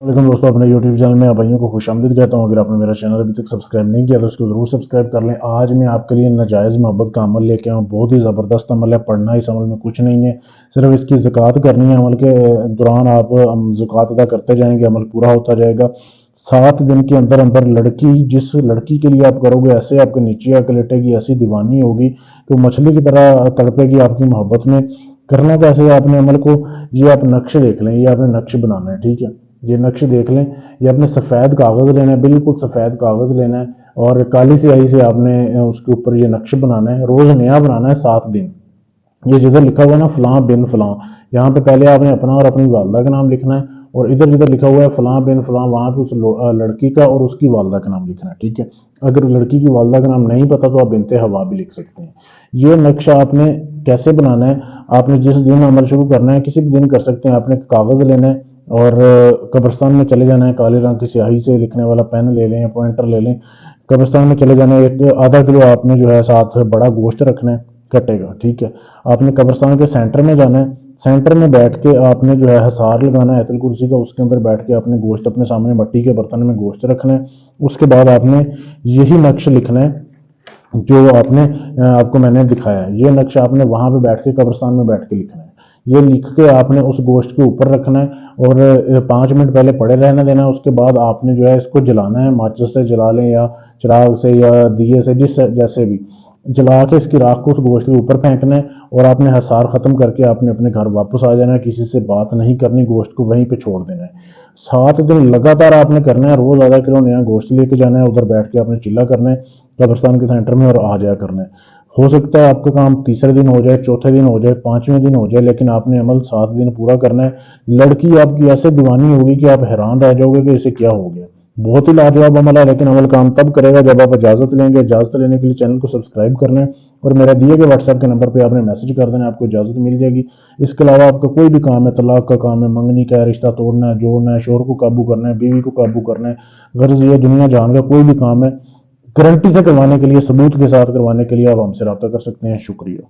वालेकुम दोस्तों, अपने YouTube चैनल में आप भाइयों को खुशामदीद कहता हूँ। अगर आपने मेरा चैनल अभी तक सब्सक्राइब नहीं किया तो उसको ज़रूर सब्सक्राइब कर लें। आज मैं आपके लिए नाजायज़ मोहब्बत का अमल लेके आऊँ। बहुत ही ज़बरदस्त अमल है, पढ़ना इस अमल में कुछ नहीं है, सिर्फ इसकी ज़कात करनी है। अमल के दौरान आप ज़कात अदा करते जाएंगे, अमल पूरा होता जाएगा। 7 दिन के अंदर अंदर लड़की, जिस लड़की के लिए आप करोगे, ऐसे आपके नीचे आकर लेटेगी, ऐसी दीवानी होगी तो मछली की तरह तड़पेगी आपकी मोहब्बत में। करना कैसे है आपने अमल को, ये आप नक्श देख लें, ये आपने नक्श बनाना है, ठीक है। ये नक्श देख लें, ये आपने सफ़ेद कागज़ लेना है, बिल्कुल सफ़ेद कागज़ लेना है और काली स्याही से आपने उसके ऊपर ये नक्श बनाना है। रोज़ नया बनाना है 7 दिन। ये जिधर लिखा हुआ है ना फलां बिन फलां, यहाँ पे पहले आपने अपना और अपनी वालदा का नाम लिखना है और इधर जिधर लिखा हुआ है फलां बिन फलां, वहाँ पे उस लड़की का और उसकी वालदा का नाम लिखना है, ठीक है। अगर लड़की की वालदा का नाम नहीं पता तो आप बिनते हवा भी लिख सकते हैं। ये नक्शा आपने कैसे बनाना है, आपने जिस दिन अमल शुरू करना है, किसी भी दिन कर सकते हैं। आपने कागज़ लेना है और कब्रिस्तान में चले जाना है, काले रंग की स्याही से लिखने वाला पेन ले लें या पॉइंटर ले लें। कब्रिस्तान में चले जाना है, एक आधा किलो आपने जो है साथ बड़ा गोश्त रखना है, कटेगा, ठीक है। आपने कब्रिस्तान के सेंटर में जाना है, सेंटर में बैठ के आपने जो है हसार लगाना है आयतुल कुर्सी का, उसके अंदर बैठ के आपने गोश्त अपने सामने मट्टी के बर्तन में गोश्त रखना है। उसके बाद आपने यही नक्श लिखना है जो आपने आपको मैंने दिखाया है। ये नक्शा आपने वहां पे बैठ के कब्रिस्तान में बैठ के लिखना है। ये लिख के आपने उस गोश्त के ऊपर रखना है और 5 मिनट पहले पड़े रहने देना है। उसके बाद आपने जो है इसको जलाना है, माचिस से जला लें या चिराग से या दिए से, जिस जैसे भी जला के इसकी राख को उस गोश्त के ऊपर फेंकना है और आपने हसार खत्म करके आपने अपने घर वापस आ जाना है। किसी से बात नहीं करनी, गोश्त को वहीं पे छोड़ देना है। 7 दिन लगातार आपने करना है, रोज आधा किलो नया गोश्त लेके जाना है, उधर बैठ के आपने चिल्ला करना है कब्रिस्तान के सेंटर में और आ जाया करना है। हो सकता है आपका काम तीसरे दिन हो जाए, चौथे दिन हो जाए, 5वें दिन हो जाए, लेकिन आपने अमल 7 दिन पूरा करना है। लड़की आपकी ऐसे दीवानी होगी कि आप हैरान रह जाओगे कि इसे क्या हो गया। बहुत ही लाजवाब अमल है, लेकिन अमल काम तब करेगा जब आप इजाज़त लेंगे। इजाज़त लेने के लिए चैनल को सब्सक्राइब करना है और मेरा दिए गए व्हाट्सएप के नंबर पे आपने मैसेज कर देना है, आपको इजाज़त मिल जाएगी। इसके अलावा आपका कोई भी काम है, तलाक का काम है, मंगनी का है, रिश्ता तोड़ना है, जोड़ना है, शोहर को काबू करना है, बीवी को काबू करना है, गर्ज ये दुनिया जान का कोई भी काम है, गारंटी से करवाने के लिए, सबूत के साथ करवाने के लिए आप हमसे रब्ता कर सकते हैं। शुक्रिया।